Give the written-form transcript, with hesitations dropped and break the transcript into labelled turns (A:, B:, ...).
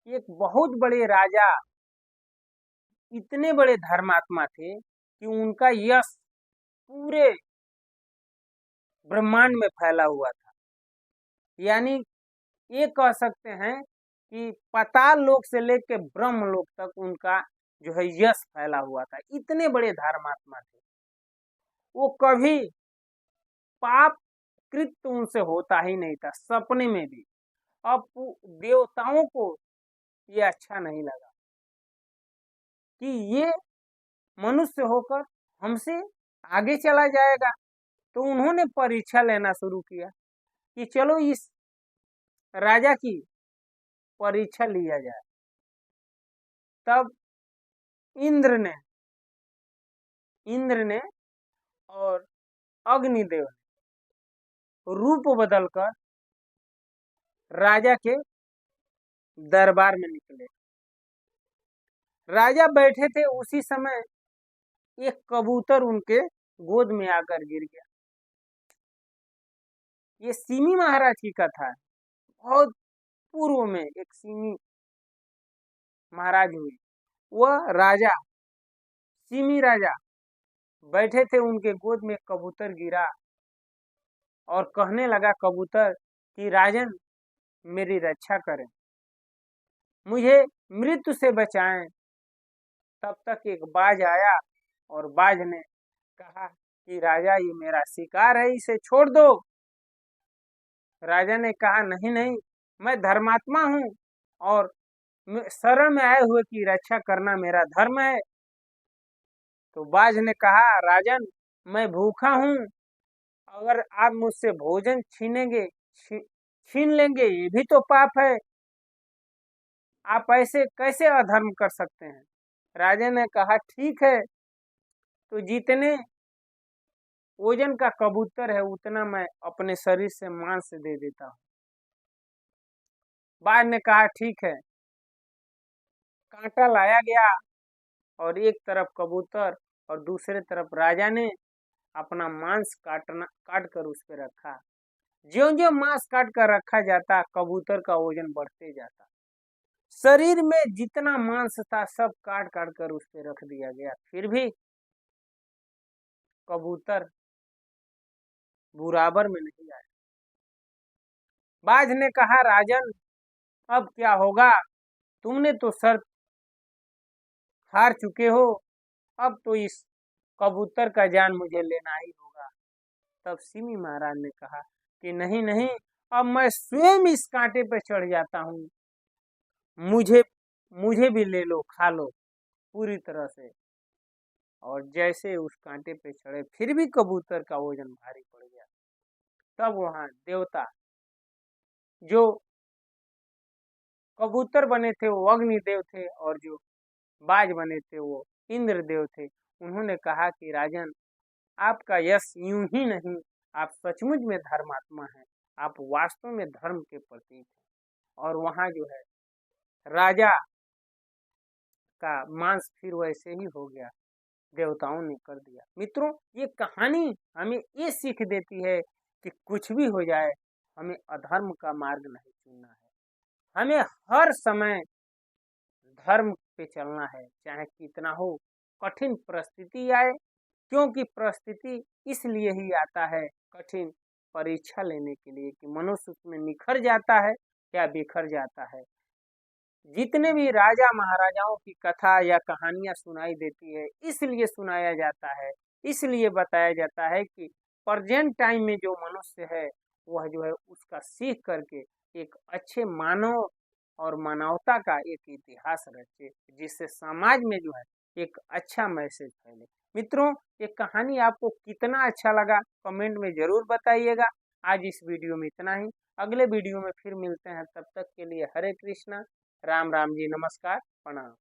A: एक बहुत बड़े राजा, इतने बड़े धर्मात्मा थे कि उनका यश पूरे ब्रह्मांड में फैला हुआ था। यानी ये कह सकते हैं कि पाताल लोक से लेकर ब्रह्म लोक तक उनका जो है यश फैला हुआ था। इतने बड़े धर्मात्मा थे, वो कभी पाप कृत्य उनसे होता ही नहीं था, सपने में भी। अब देवताओं को ये अच्छा नहीं लगा कि ये मनुष्य होकर हमसे आगे चला जाएगा, तो उन्होंने परीक्षा लेना शुरू किया कि चलो इस राजा की परीक्षा लिया जाए। तब इंद्र ने और अग्निदेव ने रूप बदलकर राजा के दरबार में निकले। राजा बैठे थे, उसी समय एक कबूतर उनके गोद में आकर गिर गया। ये सिमी महाराज की कथा है। बहुत पूर्व में एक सिमी महाराज हुए, वह राजा सिमी राजा बैठे थे, उनके गोद में कबूतर गिरा और कहने लगा कबूतर कि राजन मेरी रक्षा करें, मुझे मृत्यु से बचाएं। तब तक एक बाज आया और बाज ने कहा कि राजा ये मेरा शिकार है, इसे छोड़ दो। राजा ने कहा नहीं नहीं, मैं धर्मात्मा हूँ और शरण में आए हुए की रक्षा करना मेरा धर्म है। तो बाज ने कहा राजन मैं भूखा हूँ, अगर आप मुझसे भोजन छीन लेंगे ये भी तो पाप है, आप ऐसे कैसे अधर्म कर सकते हैं। राजा ने कहा ठीक है, तो जितने वजन का कबूतर है उतना मैं अपने शरीर से मांस दे देता हूँ। बाज ने कहा ठीक है। कांटा लाया गया और एक तरफ कबूतर और दूसरे तरफ राजा ने अपना मांस काट कर उस पर रखा। ज्यों ज्यों मांस काट कर रखा जाता, कबूतर का वजन बढ़ते जाता। शरीर में जितना मांस था सब काट काट कर उस पर रख दिया गया, फिर भी कबूतर बराबर में नहीं आया। बाज ने कहा राजन अब क्या होगा, तुमने तो शर्त हार चुके हो, अब तो इस कबूतर का जान मुझे लेना ही होगा। तब सिमी महाराज ने कहा कि नहीं नहीं, अब मैं स्वयं इस कांटे पे चढ़ जाता हूँ, मुझे भी ले लो, खा लो पूरी तरह से। और जैसे उस कांटे पे चढ़े, फिर भी कबूतर का वजन भारी पड़ गया। तब वहां देवता जो कबूतर बने थे वो अग्निदेव थे और जो बाज बने थे वो इंद्रदेव थे। उन्होंने कहा कि राजन आपका यश यूं ही नहीं, आप सचमुच में धर्मात्मा हैं, आप वास्तव में धर्म के प्रतीक हैं। और वहां जो है राजा का मांस फिर वैसे ही हो गया, देवताओं ने कर दिया। मित्रों, ये कहानी हमें ये सीख देती है कि कुछ भी हो जाए हमें अधर्म का मार्ग नहीं चुनना है, हमें हर समय धर्म पे चलना है, चाहे कितना हो कठिन परिस्थिति आए। क्योंकि परिस्थिति इसलिए ही आता है कठिन परीक्षा लेने के लिए कि मनुष्य उसमें निखर जाता है या बिखर जाता है। जितने भी राजा महाराजाओं की कथा या कहानियां सुनाई देती है, इसलिए सुनाया जाता है, इसलिए बताया जाता है कि प्रेजेंट टाइम में जो मनुष्य है वह जो है उसका सीख करके एक अच्छे मानव और मानवता का एक इतिहास रचे, जिससे समाज में जो है एक अच्छा मैसेज फैले। मित्रों, ये कहानी आपको कितना अच्छा लगा कमेंट में जरूर बताइएगा। आज इस वीडियो में इतना ही, अगले वीडियो में फिर मिलते हैं, तब तक के लिए हरे कृष्णा, राम राम जी, नमस्कार, प्रणाम।